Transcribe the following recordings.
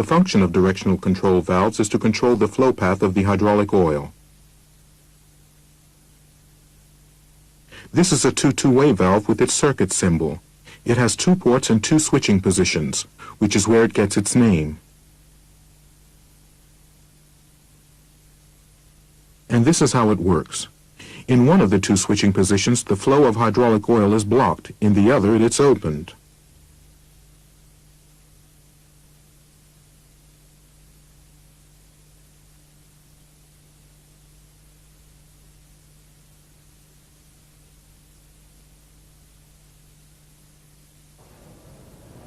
The function of directional control valves is to control the flow path of the hydraulic oil. This is a two-way valve with its circuit symbol. It has 2 ports and 2 switching positions, which is where it gets its name. And this is how it works. In one of the 2 switching positions, the flow of hydraulic oil is blocked. In the other, it's opened.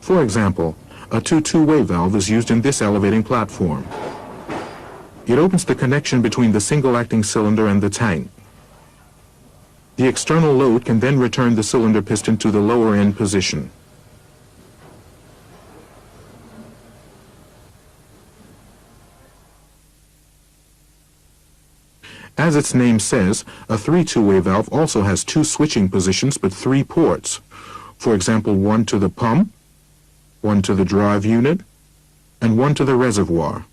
For example, a two-way valve is used in this elevating platform. It opens the connection between the single-acting cylinder and the tank. The external load can then return the cylinder piston to the lower end position. As its name says, a two-way valve also has 2 switching positions but 3 ports. For example, 1 to the pump, 1 to the drive unit, and 1 to the reservoir.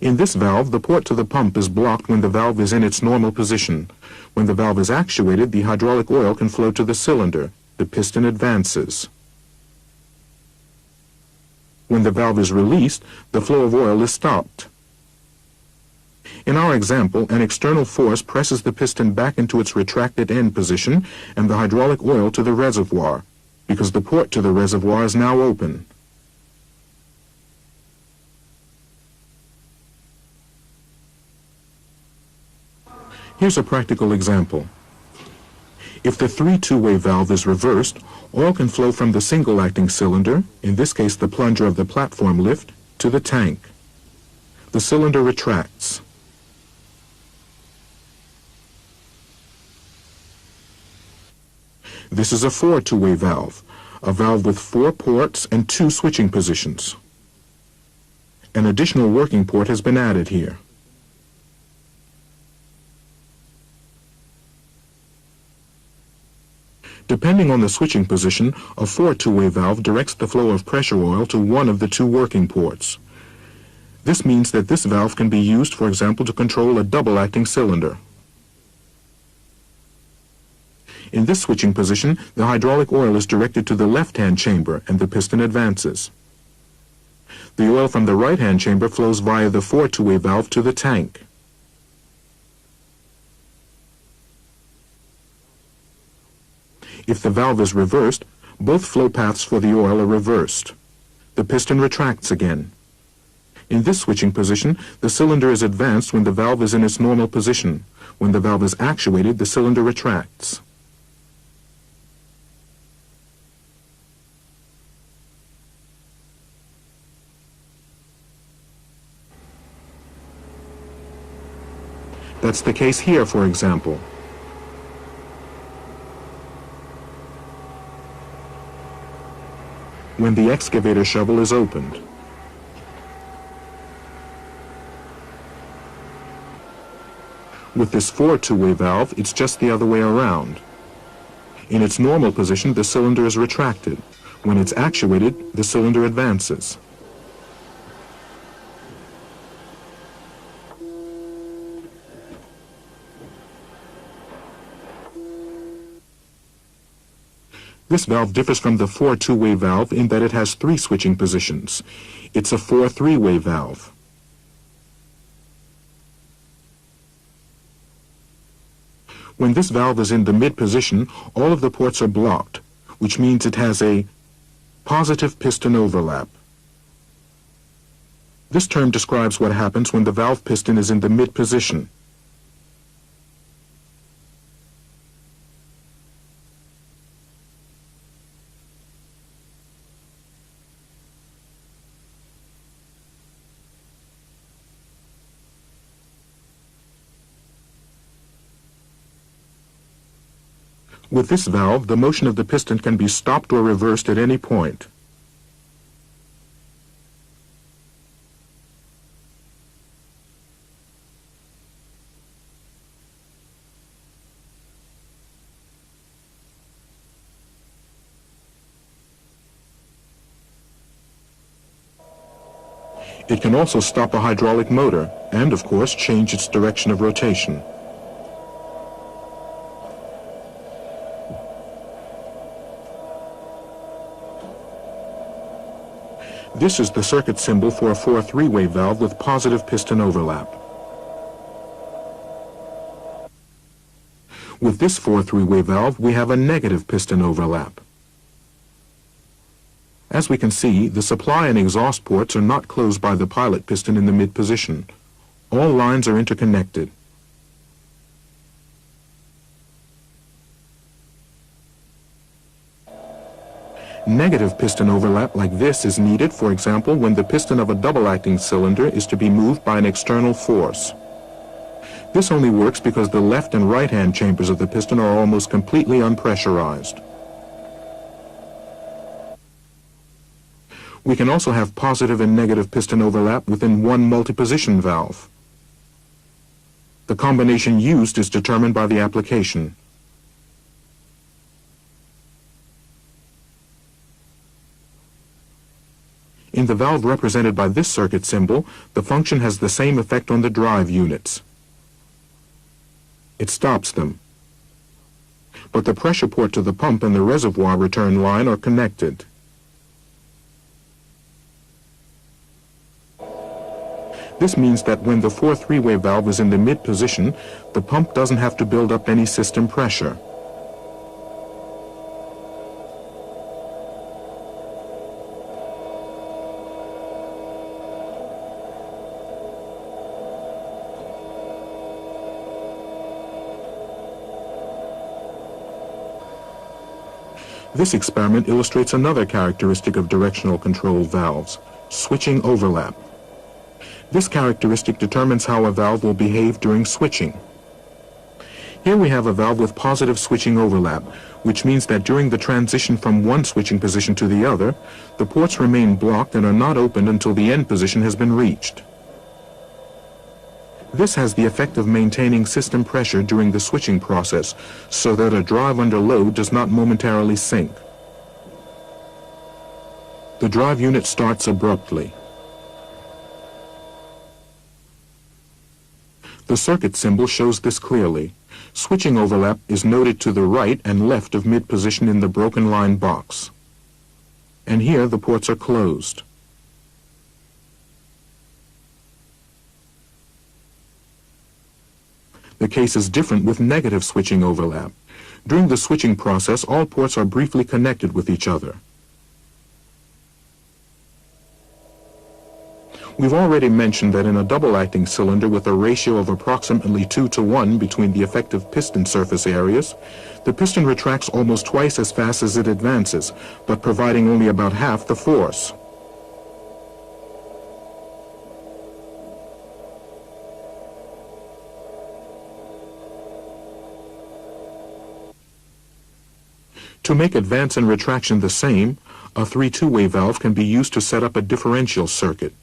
In this valve, the port to the pump is blocked when the valve is in its normal position. When the valve is actuated, the hydraulic oil can flow to the cylinder. The piston advances. When the valve is released, the flow of oil is stopped. In our example, an external force presses the piston back into its retracted end position and the hydraulic oil to the reservoir, because the port to the reservoir is now open. Here's a practical example. If the two-way valve is reversed, oil can flow from the single-acting cylinder, in this case the plunger of the platform lift, to the tank. The cylinder retracts. This is a two-way valve, a valve with 4 ports and 2 switching positions. An additional working port has been added here. Depending on the switching position, a two-way valve directs the flow of pressure oil to one of the 2 working ports. This means that this valve can be used, for example, to control a double-acting cylinder. In this switching position, the hydraulic oil is directed to the left-hand chamber and the piston advances. The oil from the right-hand chamber flows via the two-way valve to the tank. If the valve is reversed, both flow paths for the oil are reversed. The piston retracts again. In this switching position, the cylinder is advanced when the valve is in its normal position. When the valve is actuated, the cylinder retracts. That's the case here, for example. When the excavator shovel is opened. With this two-way valve, it's just the other way around. In its normal position, the cylinder is retracted. When it's actuated, the cylinder advances. This valve differs from the two-way valve in that it has 3 switching positions. It's a three-way valve. When this valve is in the mid position, all of the ports are blocked, which means it has a positive piston overlap. This term describes what happens when the valve piston is in the mid position. With this valve, the motion of the piston can be stopped or reversed at any point. It can also stop a hydraulic motor and, of course, change its direction of rotation. This is the circuit symbol for a 4-3-way valve with positive piston overlap. With this 4-3-way valve, we have a negative piston overlap. As we can see, the supply and exhaust ports are not closed by the pilot piston in the mid position. All lines are interconnected. Negative piston overlap like this is needed, for example, when the piston of a double-acting cylinder is to be moved by an external force. This only works because the left and right-hand chambers of the piston are almost completely unpressurized. We can also have positive and negative piston overlap within one multi-position valve. The combination used is determined by the application. In the valve represented by this circuit symbol, the function has the same effect on the drive units. It stops them. But the pressure port to the pump and the reservoir return line are connected. This means that when the 4-3-way valve is in the mid position, the pump doesn't have to build up any system pressure. This experiment illustrates another characteristic of directional control valves, switching overlap. This characteristic determines how a valve will behave during switching. Here we have a valve with positive switching overlap, which means that during the transition from one switching position to the other, the ports remain blocked and are not opened until the end position has been reached. This has the effect of maintaining system pressure during the switching process, so that a drive under load does not momentarily sink. The drive unit starts abruptly. The circuit symbol shows this clearly. Switching overlap is noted to the right and left of mid-position in the broken line box. And here the ports are closed. The case is different with negative switching overlap. During the switching process, all ports are briefly connected with each other. We've already mentioned that in a double-acting cylinder with a ratio of approximately 2:1 between the effective piston surface areas, the piston retracts almost twice as fast as it advances, but providing only about half the force. To make advance and retraction the same, a 3-2-way valve can be used to set up a differential circuit.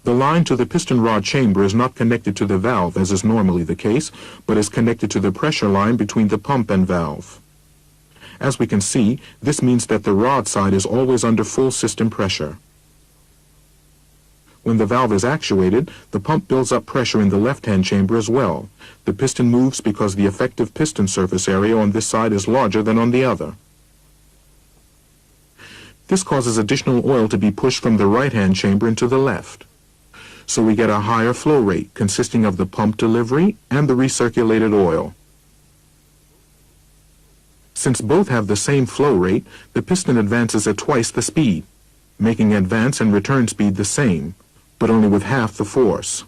The line to the piston rod chamber is not connected to the valve, as is normally the case, but is connected to the pressure line between the pump and valve. As we can see, this means that the rod side is always under full system pressure. When the valve is actuated, the pump builds up pressure in the left-hand chamber as well. The piston moves because the effective piston surface area on this side is larger than on the other. This causes additional oil to be pushed from the right-hand chamber into the left. So we get a higher flow rate consisting of the pump delivery and the recirculated oil. Since both have the same flow rate, the piston advances at twice the speed, making advance and return speed the same, but only with half the force.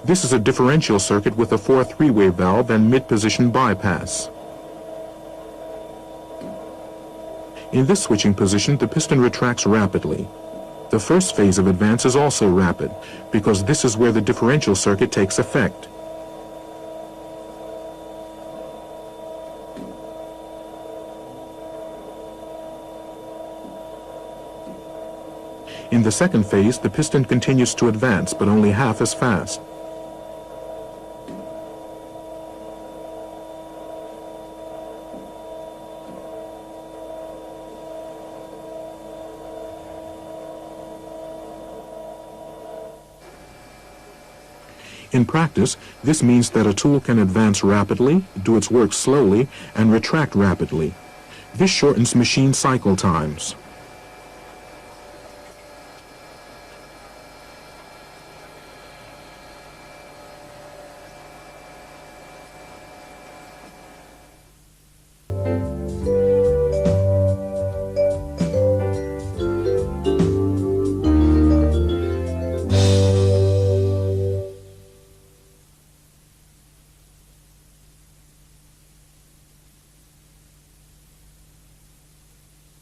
This is a differential circuit with a 4-3-way valve and mid-position bypass. In this switching position, the piston retracts rapidly. The first phase of advance is also rapid, because this is where the differential circuit takes effect. In the second phase, the piston continues to advance, but only half as fast. In practice, this means that a tool can advance rapidly, do its work slowly, and retract rapidly. This shortens machine cycle times.